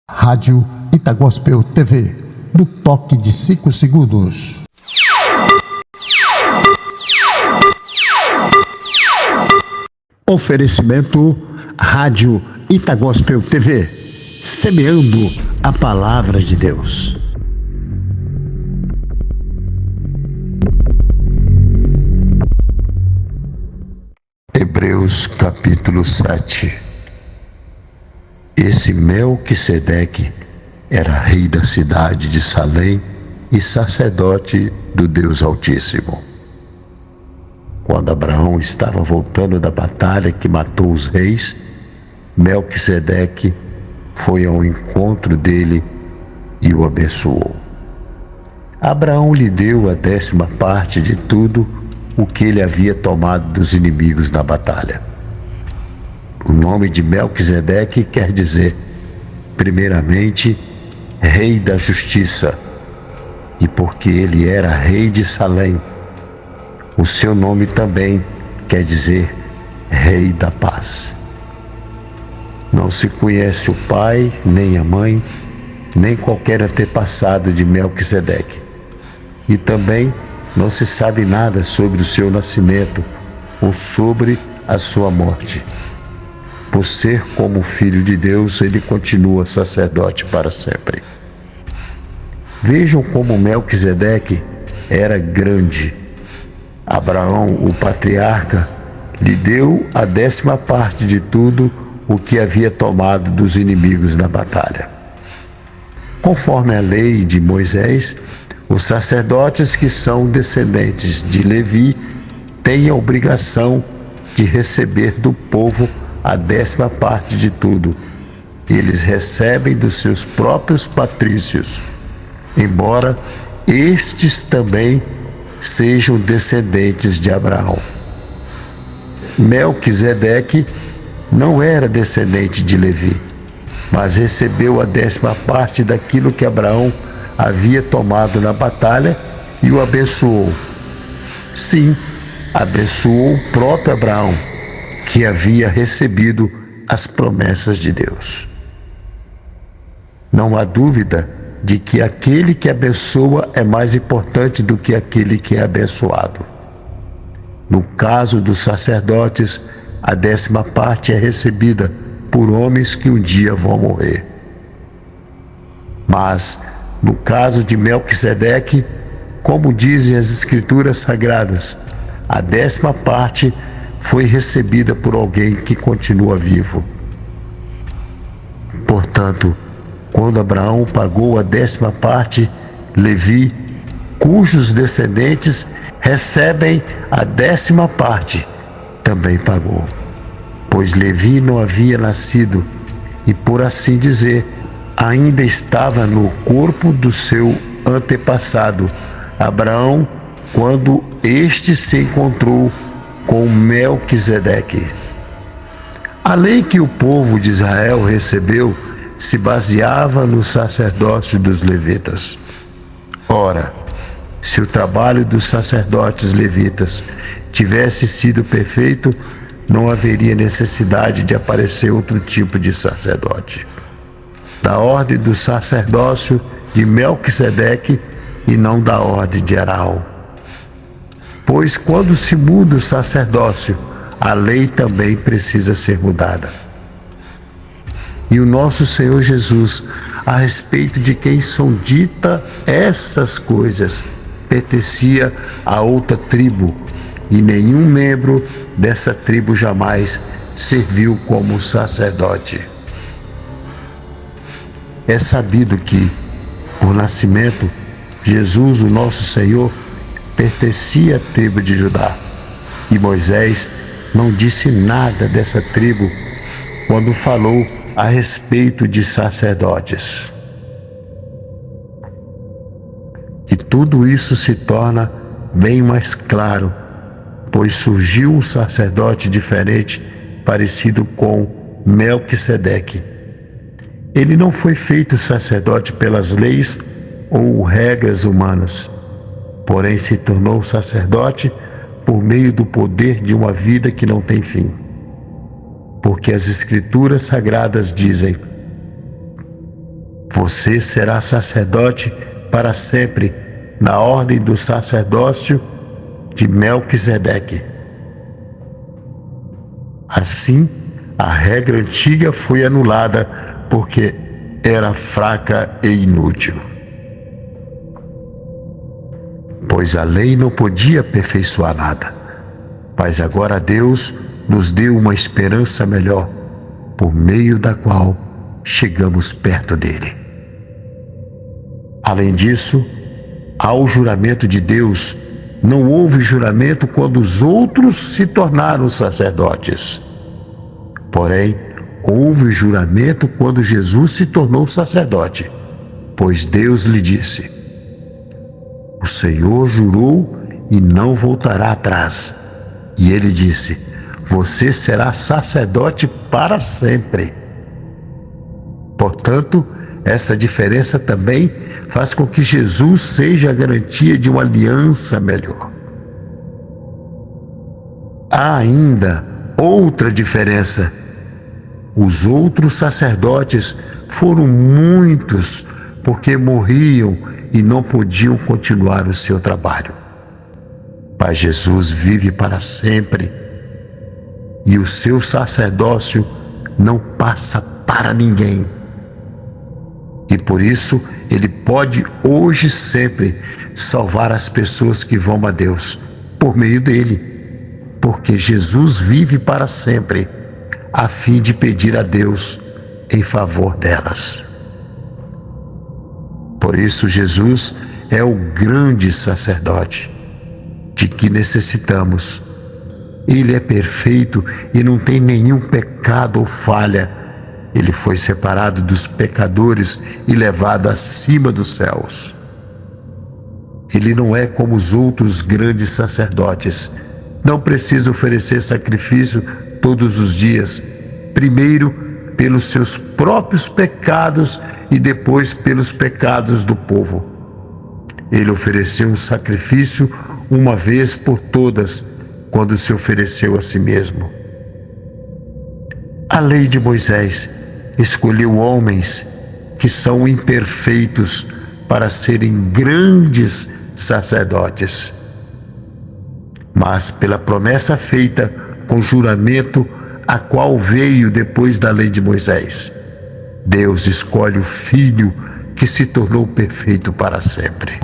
Rádio Itagospel TV, no toque de 5 segundos. Oferecimento Rádio Itagospel TV, semeando a palavra de Deus. Hebreus capítulo 7. Esse Melquisedeque era rei da cidade de Salém e sacerdote do Deus Altíssimo. Quando Abraão estava voltando da batalha que matou os reis, Melquisedeque foi ao encontro dele e o abençoou. Abraão lhe deu a 10ª parte de tudo o que ele havia tomado dos inimigos na batalha. O nome de Melquisedeque quer dizer, primeiramente, Rei da Justiça, e porque ele era rei de Salém, o seu nome também quer dizer Rei da Paz. Não se conhece o pai, nem a mãe, nem qualquer antepassado de Melquisedeque, e também não se sabe nada sobre o seu nascimento ou sobre a sua morte. Por ser como filho de Deus, ele continua sacerdote para sempre. Vejam como Melquisedeque era grande. Abraão, o patriarca, lhe deu a 10ª parte de tudo o que havia tomado dos inimigos na batalha. Conforme a lei de Moisés, os sacerdotes que são descendentes de Levi têm a obrigação de receber do povo a 10ª parte de tudo. Eles recebem dos seus próprios patrícios, embora estes também sejam descendentes de Abraão. Melquisedeque não era descendente de Levi, mas recebeu a 10ª parte daquilo que Abraão havia tomado na batalha e o abençoou. Sim, abençoou o próprio Abraão, que havia recebido as promessas de Deus. Não há dúvida de que aquele que abençoa é mais importante do que aquele que é abençoado. No caso dos sacerdotes, a 10ª parte é recebida por homens que um dia vão morrer. Mas, no caso de Melquisedeque, como dizem as Escrituras Sagradas, a 10ª parte foi recebida por alguém que continua vivo. Portanto, quando Abraão pagou a 10ª parte, Levi, cujos descendentes recebem a 10ª parte, também pagou, pois Levi não havia nascido e, por assim dizer, ainda estava no corpo do seu antepassado, Abraão, quando este se encontrou com Melquisedeque. A lei que o povo de Israel recebeu se baseava no sacerdócio dos levitas. Ora, se o trabalho dos sacerdotes levitas tivesse sido perfeito, não haveria necessidade de aparecer outro tipo de sacerdote, da ordem do sacerdócio de Melquisedeque e não da ordem de Araão. Pois quando se muda o sacerdócio, a lei também precisa ser mudada. E o nosso Senhor Jesus, a respeito de quem são ditas essas coisas, pertencia a outra tribo, e nenhum membro dessa tribo jamais serviu como sacerdote. É sabido que, por nascimento, Jesus, o nosso Senhor, pertencia à tribo de Judá, e Moisés não disse nada dessa tribo quando falou a respeito de sacerdotes. E tudo isso se torna bem mais claro, pois surgiu um sacerdote diferente, parecido com Melquisedeque. Ele não foi feito sacerdote pelas leis ou regras humanas, porém se tornou sacerdote por meio do poder de uma vida que não tem fim. Porque as Escrituras Sagradas dizem: Você será sacerdote para sempre, na ordem do sacerdócio de Melquisedeque. Assim, a regra antiga foi anulada porque era fraca e inútil. Pois a lei não podia aperfeiçoar nada. Mas agora Deus nos deu uma esperança melhor, por meio da qual chegamos perto dele. Além disso, ao juramento de Deus, não houve juramento quando os outros se tornaram sacerdotes. Porém, houve juramento quando Jesus se tornou sacerdote, pois Deus lhe disse: o Senhor jurou e não voltará atrás. E ele disse: você será sacerdote para sempre. Portanto, essa diferença também faz com que Jesus seja a garantia de uma aliança melhor. Há ainda outra diferença. Os outros sacerdotes foram muitos porque morriam e não podiam continuar o seu trabalho. Mas Jesus vive para sempre e o seu sacerdócio não passa para ninguém. E por isso ele pode hoje e sempre salvar as pessoas que vão a Deus por meio dele, porque Jesus vive para sempre, a fim de pedir a Deus em favor delas. Por isso Jesus é o grande sacerdote de que necessitamos. Ele é perfeito e não tem nenhum pecado ou falha. Ele foi separado dos pecadores e levado acima dos céus. Ele não é como os outros grandes sacerdotes. Não precisa oferecer sacrifício todos os dias. Primeiro pelos seus próprios pecados e depois pelos pecados do povo. Ele ofereceu um sacrifício uma vez por todas, quando se ofereceu a si mesmo. A lei de Moisés escolheu homens que são imperfeitos para serem grandes sacerdotes. Mas pela promessa feita com juramento, a qual veio depois da lei de Moisés, Deus escolhe o Filho que se tornou perfeito para sempre.